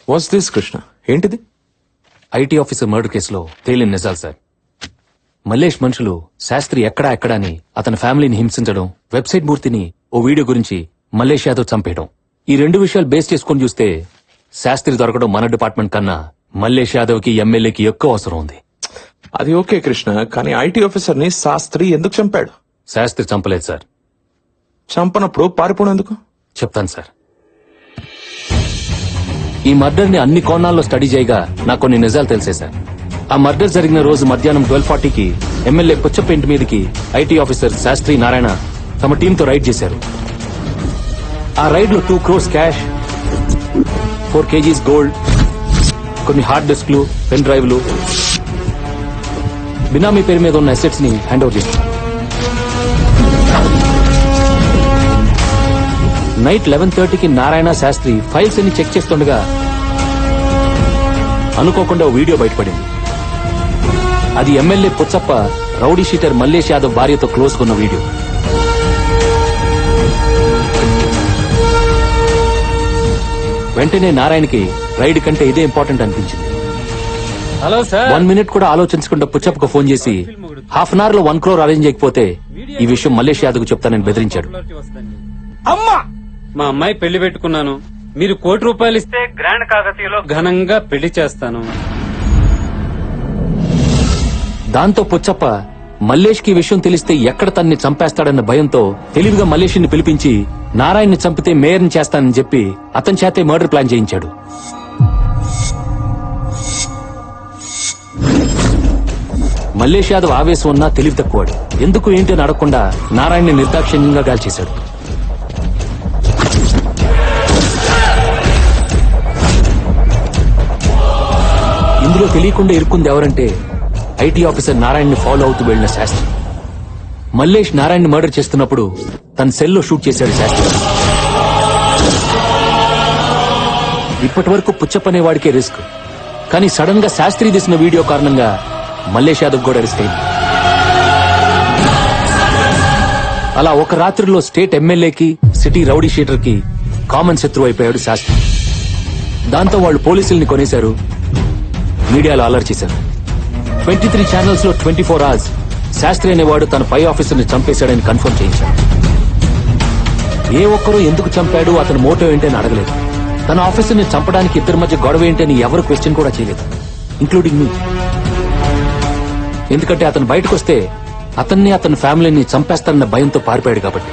What's this Krishna? ఏంటిది? IT officer murder కేసులో తేలిన నిజాలు సార్. మల్లేష్ మనుషులు శాస్త్రి ఎక్కడా అని అతని ఫ్యామిలీని హింసించడం, వెబ్సైట్ మూర్తిని ఓ వీడియో గురించి మల్లేష్ యాదవ్ చంపేయడం, ఈ రెండు విషయాలు బేస్ చేసుకుని చూస్తే శాస్త్రి దొరకడం మన డిపార్ట్మెంట్ కన్నా మల్లేష్ యాదవ్ కి ఎమ్మెల్యేకి ఎక్కువ అవసరం ఉంది. అది ఓకే కృష్ణ, కానీ ఐటీ ఆఫీసర్ ని శాస్త్రి ఎందుకు చంపాడు? శాస్త్రి చంపలేదు సార్. చంపనప్పుడు పారిపోవడం చెప్తాను సార్. ఈ మర్డర్ ని అన్ని కోణాల్లో స్టడీ చేయగా నాకు కొన్ని నిజాలు తెలిసే సార్. ఆ మర్డర్ జరిగిన రోజు మధ్యాహ్నం 12:40కి ఎమ్మెల్యే పుచ్చప్ప ఇంటి మీదకి ఐటీ ఆఫీసర్ శాస్త్రి నారాయణ తమ టీంతో రైడ్ చేశారు. ఆ రైడ్ లో 2 crores క్యాష్, 4 kgs గోల్డ్, కొన్ని హార్డ్ డిస్క్లు, పెన్ డ్రైవ్లు, బినామీ పేరు మీద ఉన్న అసెట్స్ ని హ్యాండ్ ఓవర్ చేశారు. నైట్ 11:30కి నారాయణ శాస్త్రి ఫైల్స్ అన్ని చెక్ చేస్తుండగా అనుకోకుండా ఓ వీడియో బయటపడింది. అది MLA Puchappa rowdy sheeter Mallesh Yadav భార్యతో క్లోజ్ కొన్న వీడియో. వెంటనే నారాయణకి రైడ్ కంటే ఇదే ఇంపార్టెంట్ అనిపించింది. Hello sir. 1 minute కూడా ఆలోచించకుండా పుచ్చప్పకు ఫోన్ చేసి హాఫ్ అన్ అవర్ లో 1 crore అరేంజ్ చేయకపోతే ఈ విషయం మల్లేష్ యాదవ్ కు చెప్తానని బెదిరించాడు. అమ్మా, మా అమ్మాయి పెళ్లి పెట్టుకున్నాను. మీరు 1 కోటి రూపాయలు ఇస్తే గ్రాండ్ కాకతీయలో ఘనంగా పెళ్లి చేస్తాను. దాంతో పుచ్చప్ప మల్లేష్ కి విషయం తెలిస్తే ఎక్కడ తన్ని చంపేస్తాడన్న భయంతో తెలివిగా మల్లేష్ ని పిలిపించి నారాయణ్ని చంపితే మేయర్ని చేస్తానని చెప్పి అతని చేతే మర్డర్ ప్లాన్ చేయించాడు. మల్లేష్ యాదవ్ ఆవేశం ఉన్నా తెలివి తక్కువాడు. ఎందుకు ఏంటి అని అడగకుండా నారాయణ్ని నిర్దాక్షిణ్యంగా గాల్చేశాడు. ఇందులో తెలియకుండా ఇరుక్కుంది ఎవరంటే ఐటీ ఆఫీసర్ నారాయణ్ని ఫాలో అవుతూ వెళ్లిన శాస్త్రి. మల్లేష్ నారాయణ్ని మర్డర్ చేస్తున్నప్పుడు తన సెల్లో షూట్ చేశాడు శాస్త్రి. ఇప్పటి వరకు పుచ్చప్పనే వాడికే రిస్క్, కానీ సడన్ గా శాస్త్రి తీసిన వీడియో కారణంగా మల్లేష్ యాదవ్ కూడా రిస్క్ అయింది. అలా ఒక రాత్రిలో స్టేట్ ఎమ్మెల్యేకి, సిటీ రౌడీ షీటర్ కి కామన్ శత్రువు అయిపోయాడు శాస్త్రి. దాంతో వాళ్ళు పోలీసుల్ని కొనేశారు, మీడియాలో అలర్ట్ చేశారు. 23 ఛానల్స్ లో 24 hours శాస్త్రి అనేవాడు తన పై ఆఫీసర్ ని చంపేశాడని కన్ఫర్మ్ చేయించాడు. ఏ ఒక్కరూ ఎందుకు చంపాడు, అతని మోటో ఏంటని అడగలేదు. తన ఆఫీసర్ ని చంపడానికి ఇద్దరి మధ్య గొడవ ఏంటని ఎవరు క్వశ్చన్ కూడా చేయలేదు, ఇంక్లూడింగ్ మీ. ఎందుకంటే అతను బయటకు వస్తే అతన్ని, అతని ఫ్యామిలీని చంపేస్తారన్న భయంతో పారిపోయాడు కాబట్టి.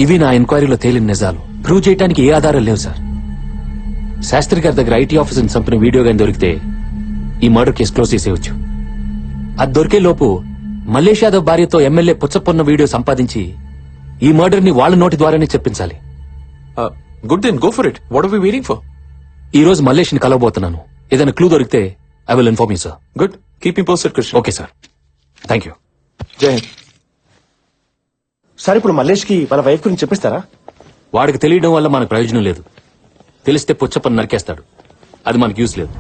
ఇవి నా ఎంక్వైరీలో తేలిన నిజాలు. ప్రూవ్ చేయడానికి ఏ ఆధారాలు లేవు సార్. శాస్త్రి గారి దగ్గర ఐటీ ఆఫీసర్ చంపిన వీడియో గాని దొరికితే ఈ మర్డర్ కేసు క్లోజ్ చేసేయచ్చు. అది దొరికే లోపు మల్లేష్ యాదవ్ భార్యతో ఎమ్మెల్యే పుచ్చప్పన్న వీడియో సంపాదించి ఈ మర్డర్ ని వాళ్ళ నోటి ద్వారానే చెప్పించాలి. Good then go for it. What are we waiting for? ఈ రోజు మల్లేష్ ని కలవబోతున్నాను. ఏదైనా క్లూ దొరికితే I will inform you sir. Good, keep me posted Krishna. Okay sir, thank you. Jai Hind. Sir, ఇప్పుడు మల్లేష్ కి వాళ్ళ వైఫ్ గురించి చెప్పిస్తారా? వాడికి తెలియడం వల్ల మనకు ప్రయోజనం లేదు. తెలిస్తే పుచ్చప్పని నరికేస్తాడు, అది మనకు యూస్ లేదు.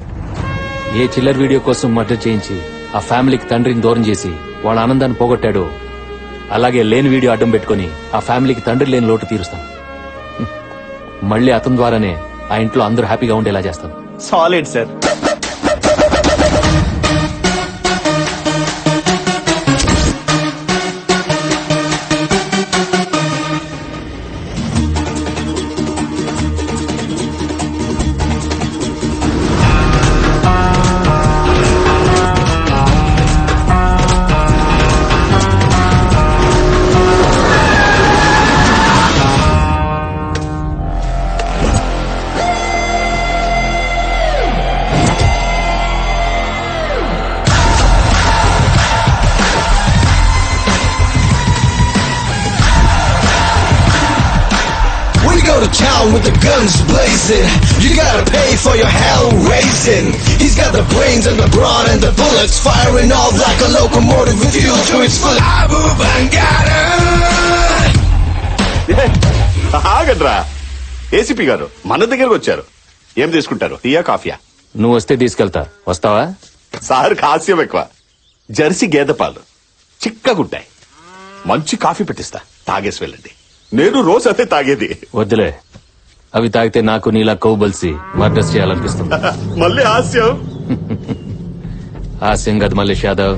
ఏ చిల్లర్ వీడియో కోసం మర్డర్ చేయించి ఆ ఫ్యామిలీకి తండ్రిని దూరం చేసి వాళ్ళ ఆనందాన్ని పోగొట్టాడో, అలాగే లేని వీడియో అడ్డం పెట్టుకుని ఆ ఫ్యామిలీకి తండ్రి లేని లోటు తీరుస్తాను. మళ్ళీ అతని ద్వారానే ఆ ఇంట్లో అందరూ హ్యాపీగా ఉండేలా చేస్తాను. Solid sir. to town with the guns blazing. You gotta pay for your hell raising. He's got the brains and the brawn and the bullets firing off like a locomotive with fuel to its full. Abu Bangada. ఆగడ్రా, ACP గారు మన దగ్గరకు వచ్చారు. ఏం తీసుకుంటారు, టీయా కాఫీయా? నువ్వు వస్తే తీసుకెళ్తా. వస్తావా? సార్ హాస్యం ఎక్కువ. జెర్సీ గేదె పాలు చిక్కగుంటాయి. మంచి కాఫీ పెట్టిస్తా, తాగేసి వెళ్ళండి. నేను రోజు అదే తాగేది. వద్దులే, అవి తాగితే నాకు నీలా కౌబల్సి మర్డర్స్ చేయాలనిపిస్తుంది. మళ్ళీ హాస్యం. హాస్యం కాదు మల్లేష్ యాదవ్.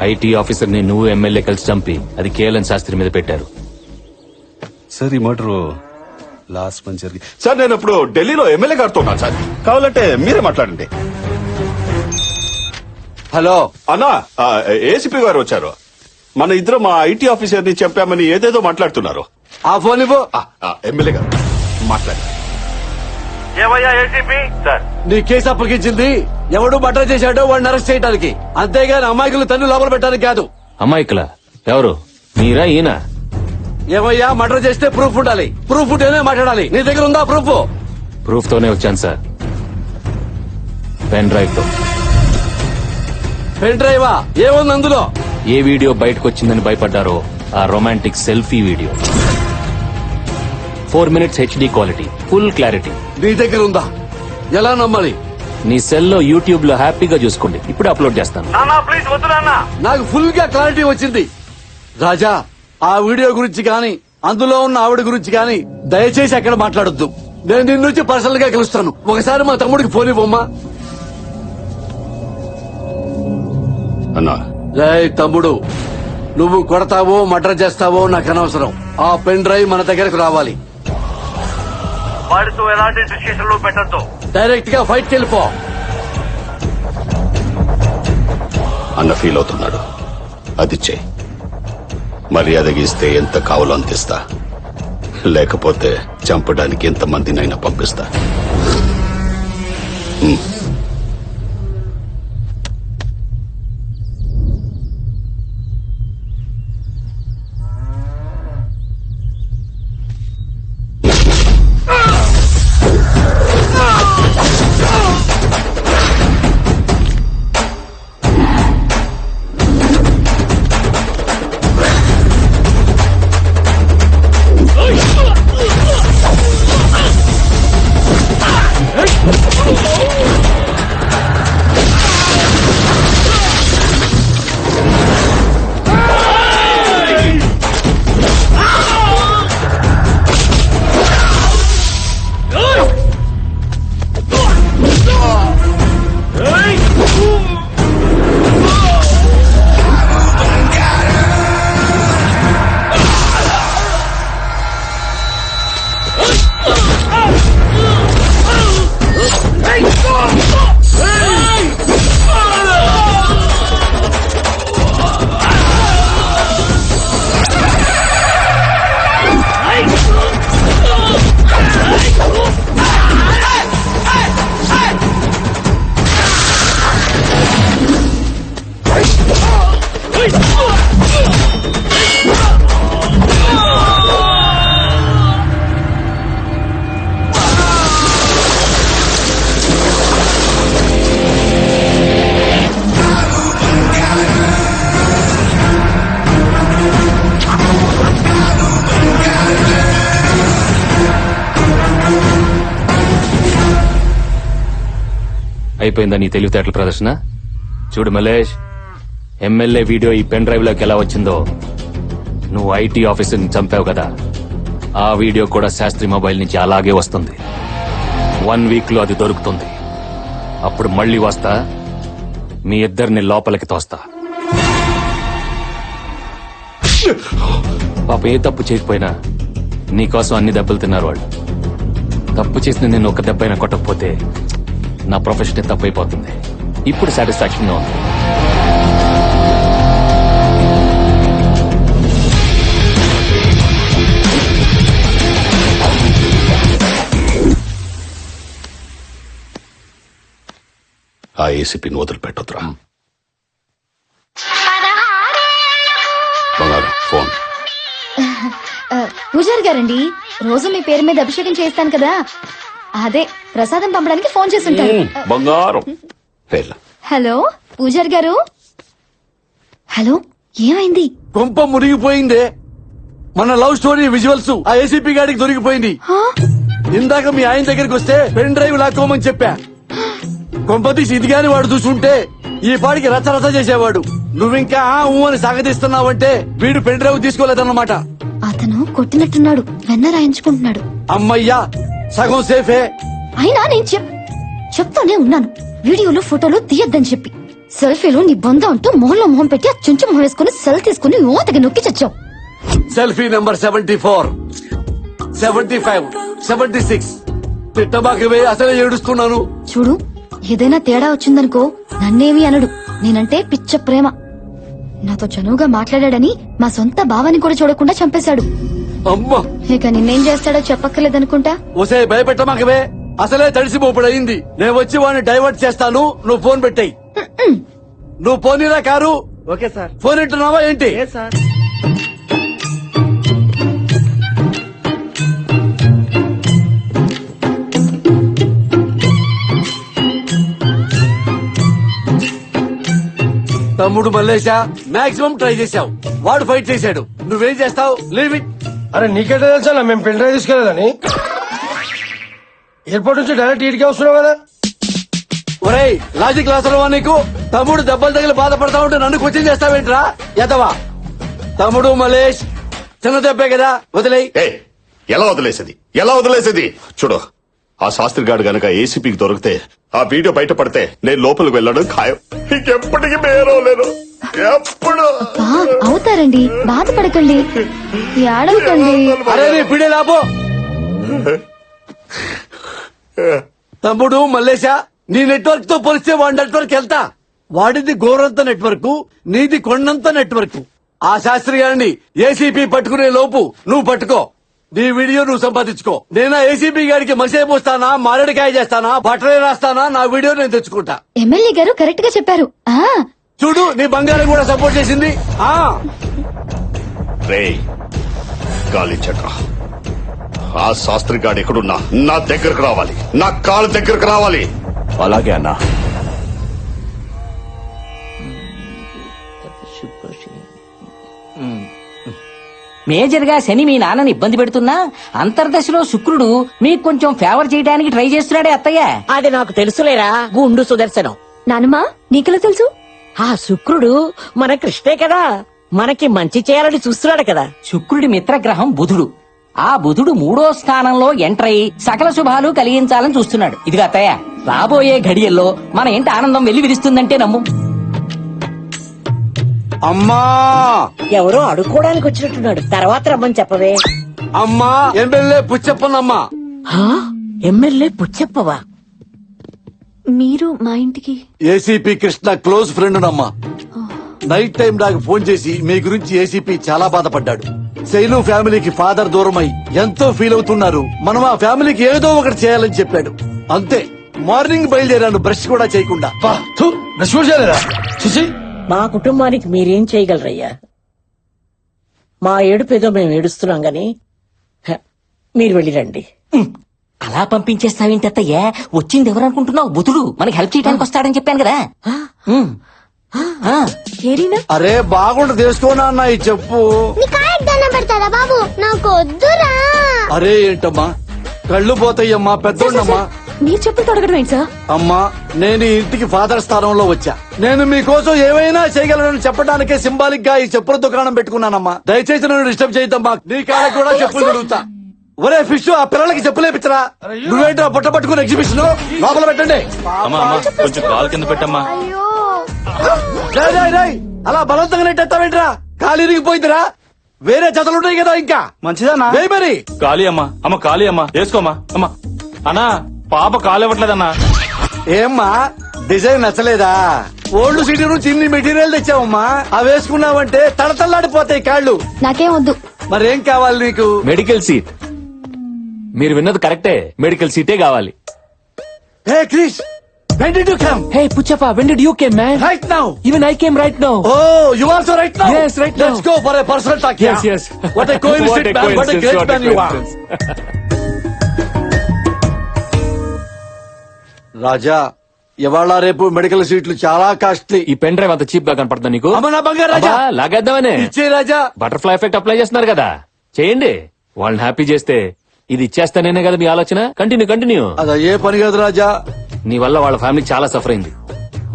ఐటీ ఆఫీసర్ ని నువ్వు ఎమ్మెల్యే కలిసి చంపి అది కేఎల్ఎన్ శాస్త్రి మీద పెట్టారు. సార్ ఈ మర్డర్ లాస్ట్ మంత్ జరిగి సార్ నేను ఇప్పుడు ఢిల్లీలో ఎమ్మెల్యే గారితో ఉన్నాను సార్. కావాలంటే మీరే మాట్లాడండి. హలో అన్నా, ఏసీపీ గారు వచ్చారు. మన ఇద్దరు మా ఐటీ ఆఫీసర్ ని చంపామని ఏదేదో మాట్లాడుతున్నారు. ఆ ఫోన్ ఇవ్వు. ఎమ్మెల్యే గారు మాట్లాడండి. ఏమయ్యా ఏసీపీ సార్, నీ కేసు అప్పగించింది ఎవడు మర్డర్ చేశాడో వాడిని అరెస్ట్ చేయడానికి, అంతేగాని అమాయకులు తన్ను లోపల పెట్టడానికి కాదు. అమ్మాయికలా ఎవరు? మీరా ఈయన? ఏమయ్యా మర్డర్ చేస్తే ప్రూఫ్ ఉండాలి. ప్రూఫ్ ఉంటేనే మాట్లాడాలి. నీ దగ్గర ఉందా ప్రూఫ్? ప్రూఫ్ తోనే వచ్చాను సార్, పెన్ డ్రైవ్ తో. పెన్ డ్రైవా? ఏముంది అందులో? ఏ వీడియో బయటకు వచ్చిందని భయపడ్డారో ఆ romantic selfie video. 4 minutes HD quality, full clarity. నీ దగ్గర ఉందా? ఎలా నమ్మాలి? నీ సెల్లో యూట్యూబ్ లో హ్యాపీగా చూసుకోండి. ఇప్పుడు అప్లోడ్ చేస్తాను. నాన్న ప్లీజ్ వద్దు నాన్న. నాకు ఫుల్ గా క్లారిటీ వచ్చింది. రాజా, ఆ వీడియో గురించి గాని అందులో ఉన్న ఆవిడ గురించి గాని దయచేసి అక్కడ మాట్లాడొద్దు. నేను నిన్ను నుంచి పర్సనల్ గా కలుస్తాను. ఒకసారి మా తమ్ముడికి ఫోన్ ఇవ్వమ్మా. అన్నా, రేయ్ తమ్ముడు, నువ్వు కొడతావో మర్డర్ చేస్తావో నాకు అనవసరం. ఆ పెన్ డ్రైవ్ మన దగ్గరకు రావాలి. వాడితో ఎలాంటి డిస్కషన్ లో పెట్టద్దు. డైరెక్ట్ గా ఫైట్ వెళ్ళిపో. అన్న ఫీల్ అవుతున్నాడు. అది చెయ్యి. మర్యాదగా ఇస్తే ఎంత కావాలో అంతిస్తా, లేకపోతే చంపడానికి ఎంత మందినైనా పంపిస్తా. అయిపోయిందా నీ తెలివితేటల ప్రదర్శన? చూడు మల్లేష్, ఎమ్మెల్యే వీడియో ఈ పెన్ డ్రైవ్ లోకి ఎలా వచ్చిందో, నువ్వు ఐటీ ఆఫీసర్ ని చంపావు కదా, ఆ వీడియో కూడా శాస్త్రి మొబైల్ నుంచి అలాగే వస్తుంది. 1 week లో అది దొరుకుతుంది. అప్పుడు మళ్ళీ వస్తా, మీ ఇద్దరిని లోపలికి తోస్తా. పాప ఏ తప్పు చేయకపోయినా నీకోసం అన్ని దెబ్బలు తిన్నారు వాళ్ళు. తప్పు చేసిన నేను ఒక దెబ్బైనా కొట్టకపోతే నా ప్రొఫెషన్ తప్పైపోతుంది. ఇప్పుడు సాటిస్ఫాక్షన్ గా ఉంది. ఆ ఏసీపీని వదిలిపెట్టొద్దురా. బంగారం ఫోన్. పూజారి గారండి, రోజు మీ పేరు మీద అభిషేకం చేస్తాను కదా, అదే ప్రసాదం పంపడానికి ఫోన్ చేస్తుంటారు. బంగారం. వెళ్ళు. హలో పూజారి గారు. హలో, ఏమైంది? కొంప మునిగిపోయిందే. మన లవ్ స్టోరీ విజువల్స్ ఆ ఏసీపీ గాడికి దొరికిపోయింది. ఇందాక మీ ఆయన దగ్గరికి వస్తే పెన్ డ్రైవ్ లాక్కోమని చెప్పా. కొంపతీసి ఇది గాని వాడు చూసుంటే ఈ పాడికి రచ్చ రచ్చ చేసేవాడు. నువ్వింకా అని సాగదీస్తున్నావంటే వీడు పెన్ డ్రైవ్ తీసుకోలేదన్నమాట. అతను కొట్టినట్టున్నాడు, వెన్న రాయించుకుంటున్నాడు. అమ్మయ్యా సగం సేఫే. అయినా నేను చెప్తానే ఉన్నాను వీడియోలు ఫోటోలు తీయద్దని చెప్పి. సెల్ఫీలు నీ బంధం అంటూ మొహంలో మొహం పెట్టి ఆ చుంచు మొహం వేసుకుని సెల్ తీసుకుని ఓతకి నొక్కి చచ్చావు. Selfie number 74, 75, 76. తిట్టబాకవే, అసలే ఏడుస్తున్నాను. చూడు ఏదైనా తేడా వచ్చిందనుకో నన్నేమి అనడు. నేనంటే పిచ్చ ప్రేమ. నాతో చనువుగా మాట్లాడాడని మా సొంత భావాన్ని కూడా చూడకుండా చంపేశాడు. అమ్మా ఇక నిన్నేం చేస్తాడో చెప్పక్కర్లేదనుకుంటా. ఒసే భయపెట్టమాకవే, అసలే తడిసిపోపుడయింది. నేను వచ్చి వాడిని డైవర్ట్ చేస్తాను, నువ్వు ఫోన్ పెట్టాయి. నువ్వు పోనీరా కారు. Okay sir. ఫోన్ ఇంటున్నావా ఏంటి? సార్. తమ్ముడు మల్లేశా, మాక్సిమం ట్రై చేశావు. వాడు ఫైట్ చేశాడు, నువ్వేం చేస్తావు? Leave it. అరే నీకెట్లా తెలుసా మేము పెన్ డ్రైవ్ తీసుకెళ్ళదని? ఎయిర్పోర్ట్ నుంచి డైరెక్ట్ ఇటుకే వస్తున్నావు కదా. ఒరేయ్ లాజిక్ లాసరవా నీకు? తమ్ముడు దెబ్బలు తగిలి బాధపడతా ఉంటే నన్ను క్వశ్చన్ చేస్తావేంట్రా ఎదవా? తమ్ముడు మలేష్ చిన్న దెబ్బే కదా, వదిలేయ్. ఏ ఎలా వదిలేసేది చూడు. ఆ శాస్త్రి గారు గనక ఏసీపీకి దొరికితే, ఆ వీడియో బయటపడితే నేను లోపలికి వెళ్ళడం ఖాయం. ఇంకెప్పటికీ మేరవలేను. ఎప్పుడు అవుతారండి, బాధపడకండి, ఏడవకండి. అరే నీ పిడే లాభో. తమ్ముడు మల్లేశా, నీ నెట్వర్క్ తో పోలిస్తే వాడి నెట్వర్క్ వెళ్తా. వాడిది గోరంత నెట్వర్క్, నీది కొండంత నెట్వర్క్. ఆ శాస్త్రి గారిని ఏసీపీ పట్టుకునే లోపు నువ్వు పట్టుకో. నీ వీడియో నువ్వు సంపాదించుకో. నేనా ఏసీపీ గారికి మసే పోస్తానా, మారేడుకాయ చేస్తానా, బట్టలే రాస్తానా, నా వీడియో నేను తెచ్చుకుంటా. ఎమ్మెల్యే గారు కరెక్ట్ గా చెప్పారు. చూడు నీ బంగారం కూడా సపోర్ట్ చేసింది. రేయ్ గాలి చక్ర, ఆ శాస్త్రి గాడు ఎక్కడున్నా నా దగ్గరకు రావాలి, నా కాళ్ళ దగ్గరకు రావాలి. అలాగే అన్నా. మేజర్ గా శని మీ నాన్నని ఇబ్బంది పెడుతున్నా అంతర్దశలో శుక్రుడు మీకు కొంచెం ఫేవర్ చేయడానికి ట్రై చేస్తున్నాడే అత్తయ్య. అది నాకు తెలుసులేరా గుండు సుదర్శనం. నానమ్మా నీకెలా తెలుసు? ఆ శుక్రుడు మన కృష్ణే కదా, మనకి మంచి చేయాలని చూస్తున్నాడు కదా. శుక్రుడి మిత్రగ్రహం బుధుడు. ఆ బుధుడు 3వ స్థానంలో ఎంటర్ అయి సకల శుభాలు కలిగించాలని చూస్తున్నాడు. ఇదిగా అత్తయ్య, రాబోయే ఘడియల్లో మన ఇంటి ఆనందం వెళ్లి విరుస్తుందంటే నమ్ము. అమ్మా ఎవరో అడుక్కోడానికి వచ్చినట్టున్నాడు, తర్వాత రమ్మని చెప్పవే. అమ్మా ఎమ్మెల్యే పుచ్చప్పనమ్మా. ఎమ్మెల్యే పుచ్చప్పవా? మీరు మా ఇంటికి ఏసీపీ కృష్ణ క్లోజ్ ఫ్రెండ్ నమ్మా. నైట్ టైం నాకు ఫోన్ చేసి మీ గురించి ఏసీపీ చాలా బాధపడ్డాడు. శైలు ఫ్యామిలీకి ఫాదర్ దూరమై ఎంతో ఫీల్ అవుతున్నారు, మనం ఆ ఫ్యామిలీకి ఏదో ఒకటి చేయాలని చెప్పాడు. అంతే, మార్నింగ్ బయలుదేరాను బ్రష్ కూడా చేయకుండా. మా కుటుంబానికి మీరేం చేయగలరయ్యా? మా ఏడుపేదో మేము ఏడుస్తున్నాం గాని మీరు వెళ్ళిరండి. అలా పంపించేస్తావేంటి అత్తయ్య? వచ్చింది ఎవరనుకుంటున్నావు? బుధుడు మనకి హెల్ప్ చేయడానికి వస్తాడని చెప్పాను కదా. అరే బాగుండ తెలుసుకోనా అన్న ఈ చెప్పు. పెడతారా బాబు, నాకు వద్దురా. అరే ఏంటమ్మా కళ్ళు పోతాయమ్మా, పెద్దోళ్ళమ్మా. మీరు చెప్పులు తొడగడం ఏంటి సార్? అమ్మా నేను ఈ ఇంటికి ఫాదర్ స్థానంలో వచ్చా. నేను మీకోసం ఏమైనా చేయగలను చెప్పడానికే సింబాలిక్ గా ఈ చెప్పుల దుకాణం పెట్టుకున్నానమ్మా. దయచేసి నన్ను డిస్టర్బ్ చేయద్దమ్మా. నీ కాళ్ళకి కూడా చెప్పులు దొరుకుతా. ఒరే ఫిష్, ఆ పిల్లలకి చెప్పులేపించరా. నువ్వేంట్రా బుట్ట పట్టుకుని ఎగ్జిబిషన్ లోపల పెట్టండి. కొంచెం కాలు కింద పెట్టమ్మా. రేయ్, రేయ్, రేయ్, అలా బలవంతంగా నెట్టేస్తావేంట్రా? కాలు ఇరిగిపోయిందిరా. వేరే జతలుంటాయి కదా ఇంకా. మంచిదన్నా. వేయ్ మరి. ఖాళీ అమ్మా, అమ్మ ఖాళీ అమ్మా, వేసుకోమ్మా. అమ్మా అన్నా, పాప కాలు ఇవ్వట్లేదన్నా. ఏమ్మా డిజైన్ నచ్చలేదా? ఓల్డ్ సిటీ నుంచి ఇన్ని మెటీరియల్ తెచ్చావమ్మా, అవి వేసుకున్నావంటే తడతల్లాడిపోతాయి కాళ్ళు. నాకేం వద్దు. మరేం కావాలి నీకు? Medical seat. మీరు విన్నది కరెక్టే, మెడికల్ సీటే కావాలి. హే Krish, when did you come? Hey Puchappa, when did you came, man? Right now. Even I came right now. Oh, you also right now? Yes, right now. Let's go for a personal talk. Yes, yeah? yes. What a coincidence, man. What a great man you are. రాజా, ఇవాళ రేపు medical సీట్లు చాలా costly. ఈ pen drive అంత cheap గా కనపడుతుందా నీకు? అమ్మ నా బంగారు రాజా, అబ్బా, లాగేద్దామనే. ఇచ్చే రాజా. బటర్ఫ్లై ఎఫెక్ట్ అప్లై చేస్తున్నారు కదా, చేయండి. వాళ్ళని హ్యాపీ చేస్తే ఇది ఇచ్చేస్తానేనే కదా మీ ఆలోచన. కంటిన్యూ. అది ఏ పని కాదు రాజా. నీ వల్ల వాళ్ళ ఫ్యామిలీ చాలా సఫర్ అయింది.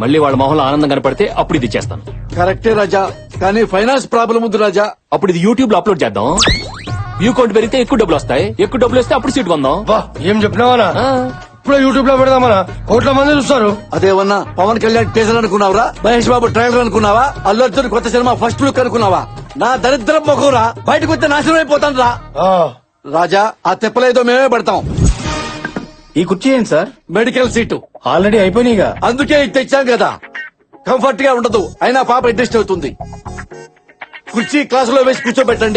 మళ్ళీ వాళ్ళ మొహంలో ఆనందం కనపడితే అప్పుడు ఇది ఇచ్చేస్తాను. కరెక్టే రాజా, కానీ ఫైనాన్స్ ప్రాబ్లం ఉంది రాజా. అప్పుడు ఇది యూట్యూబ్ లో అప్లోడ్ చేద్దాం. వ్యూ కౌంట్ పెరిగితే ఎక్కువ డబ్బులు వస్తాయి, ఎక్కువ డబ్బులు వస్తే అప్పుడు సీట్ కొందాం. బా ఏం చెప్పినావనా? ఆ, ఇప్పుడు యూట్యూబ్ లో పెడదామనా? కోట్ల మంది చూస్తారు. అదేమన్నా పవన్ కళ్యాణ్ టీజర్ అనుకున్నావురా? మహేష్ బాబు ట్రైలర్ అనుకున్నావా? అల్లు అర్జున్ కొత్త సినిమా ఫస్ట్ లుక్ అనుకున్నావా? నా దరిద్రం మొఖంరా, బయటకు వస్తే నాశనం అయిపోతాను రా. ఆ, రాజా, ఆ తిప్పలేదో మేమే పెడతాం. ఈ కుర్చీ ఏంటి సార్? మెడికల్ సీటు ఆల్రెడీ అయిపోయినాయిగా. అందుకే ఇది తెచ్చాం కదా. కంఫర్ట్ గా ఉండదు, అయినా పాప అడ్జస్ట్ అవుతుంది. కుర్చీ క్లాసులో వేసి కూర్చోబెట్టండి.